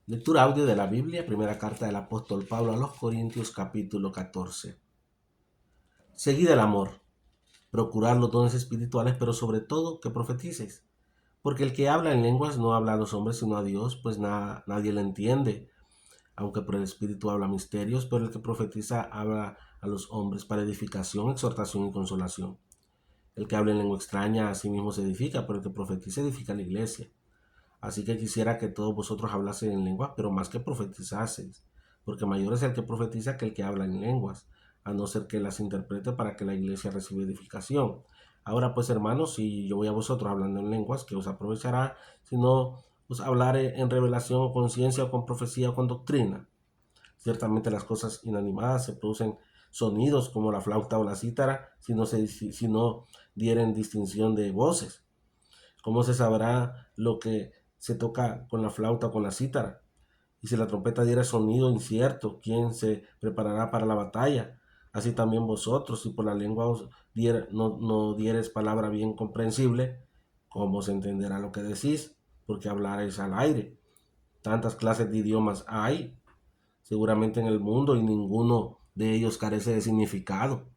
Lectura audio de la Biblia, primera carta del apóstol Pablo a los Corintios, capítulo 14. Seguid el amor, procurad los dones espirituales, pero sobre todo que profeticéis. Porque el que habla en lenguas no habla a los hombres sino a Dios, pues nadie le entiende. Aunque por el Espíritu habla misterios, pero el que profetiza habla a los hombres para edificación, exhortación y consolación. El que habla en lengua extraña a sí mismo se edifica, pero el que profetiza edifica la iglesia. Así que quisiera que todos vosotros hablasen en lenguas, pero más que profetizaseis, porque mayor es el que profetiza que el que habla en lenguas, a no ser que las interprete para que la iglesia reciba edificación. Ahora pues, hermanos, si yo voy a vosotros hablando en lenguas, ¿qué os aprovechará si no os hablaré en revelación o con ciencia o con profecía o con doctrina? Ciertamente las cosas inanimadas se producen sonidos como la flauta o la cítara si no dieren distinción de voces. ¿Cómo se sabrá lo que se toca con la flauta o con la cítara? Y si la trompeta diera sonido incierto, ¿quién se preparará para la batalla? Así también vosotros, si por la lengua no dieres palabra bien comprensible, ¿cómo se entenderá lo que decís? Porque hablaréis al aire. Tantas clases de idiomas hay seguramente en el mundo y ninguno de ellos carece de significado.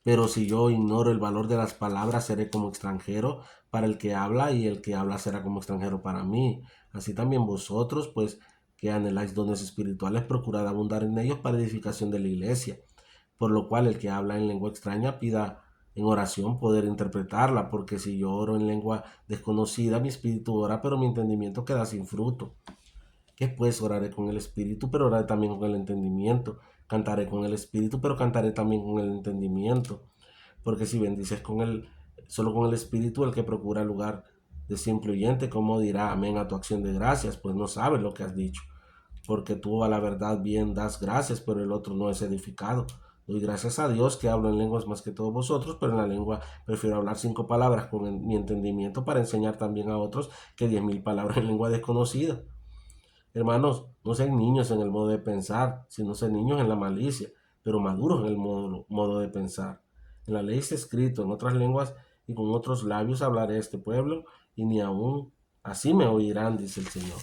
Pero si yo ignoro el valor de las palabras, seré como extranjero para el que habla, y el que habla será como extranjero para mí. Así también vosotros, pues, que anheláis dones espirituales, procurad abundar en ellos para edificación de la iglesia. Por lo cual el que habla en lengua extraña pida en oración poder interpretarla, porque si yo oro en lengua desconocida, mi espíritu ora, pero mi entendimiento queda sin fruto. Que pues oraré con el espíritu, pero oraré también con el entendimiento. Cantaré con el espíritu, pero cantaré también con el entendimiento. Porque si bendices solo con el espíritu, el que procura el lugar de simple oyente, ¿cómo dirá amén a tu acción de gracias? Pues no sabes lo que has dicho. Porque tú a la verdad bien das gracias, pero el otro no es edificado. Doy gracias a Dios que hablo en lenguas más que todos vosotros, pero en la lengua prefiero hablar 5 palabras con mi entendimiento para enseñar también a otros que 10.000 palabras en lengua desconocida. Hermanos, no sean niños en el modo de pensar, sino sean niños en la malicia, pero maduros en el modo de pensar. En la ley está escrito, en otras lenguas y con otros labios hablaré a este pueblo, y ni aún así me oirán, dice el Señor.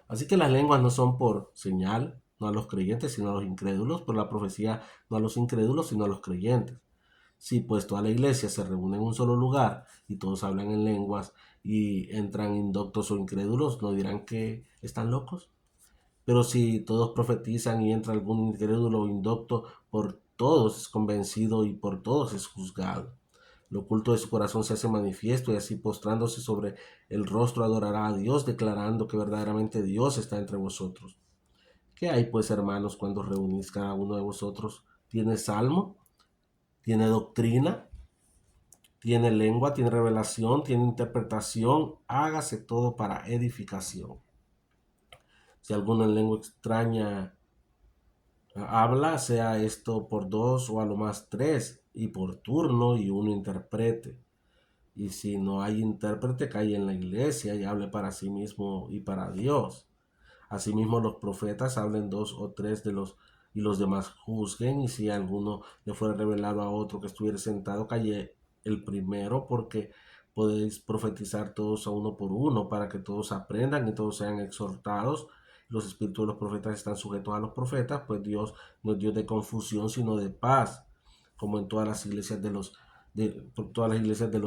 Así que las lenguas no son por señal, no a los creyentes, sino a los incrédulos, por la profecía no a los incrédulos, sino a los creyentes. Si pues toda la iglesia se reúne en un solo lugar y todos hablan en lenguas y entran indoctos o incrédulos, ¿no dirán que están locos? Pero si todos profetizan y entra algún incrédulo o indocto, por todos es convencido y por todos es juzgado. Lo oculto de su corazón se hace manifiesto, y así postrándose sobre el rostro adorará a Dios, declarando que verdaderamente Dios está entre vosotros. ¿Qué hay pues, hermanos, cuando reunís cada uno de vosotros? ¿Tiene salmo? ¿Tiene doctrina? ¿Tiene lengua? ¿Tiene revelación? ¿Tiene interpretación? Hágase todo para edificación. Si alguno en lengua extraña habla, sea esto por 2 o a lo más 3, y por turno, y uno interprete. Y si no hay intérprete, cae en la iglesia y hable para sí mismo y para Dios. Asimismo, los profetas hablen 2 o 3 y los demás juzguen. Y si alguno le fuera revelado a otro que estuviera sentado, calle el primero, porque podéis profetizar todos a uno por uno, para que todos aprendan y todos sean exhortados. Los espíritus de los profetas están sujetos a los profetas, pues Dios no es Dios de confusión, sino de paz, como en todas las iglesias por todas las iglesias de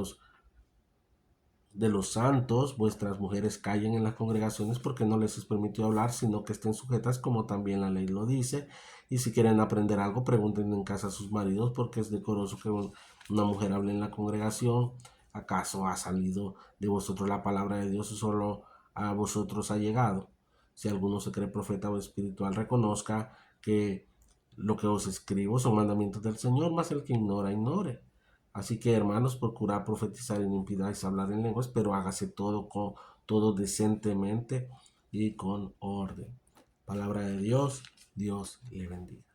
los santos. Vuestras mujeres callen en las congregaciones, porque no les es permitido hablar, sino que estén sujetas, como también la ley lo dice. Y si quieren aprender algo, pregunten en casa a sus maridos, porque es decoroso que una mujer hable en la congregación. ¿Acaso ha salido de vosotros la palabra de Dios, o solo a vosotros ha llegado? Si alguno se cree profeta o espiritual, reconozca que lo que os escribo son mandamientos del Señor, mas el que ignora, ignore. Así que, hermanos, procurad profetizar y no impidáis hablar en lenguas, pero hágase todo decentemente y con orden. Palabra de Dios, Dios le bendiga.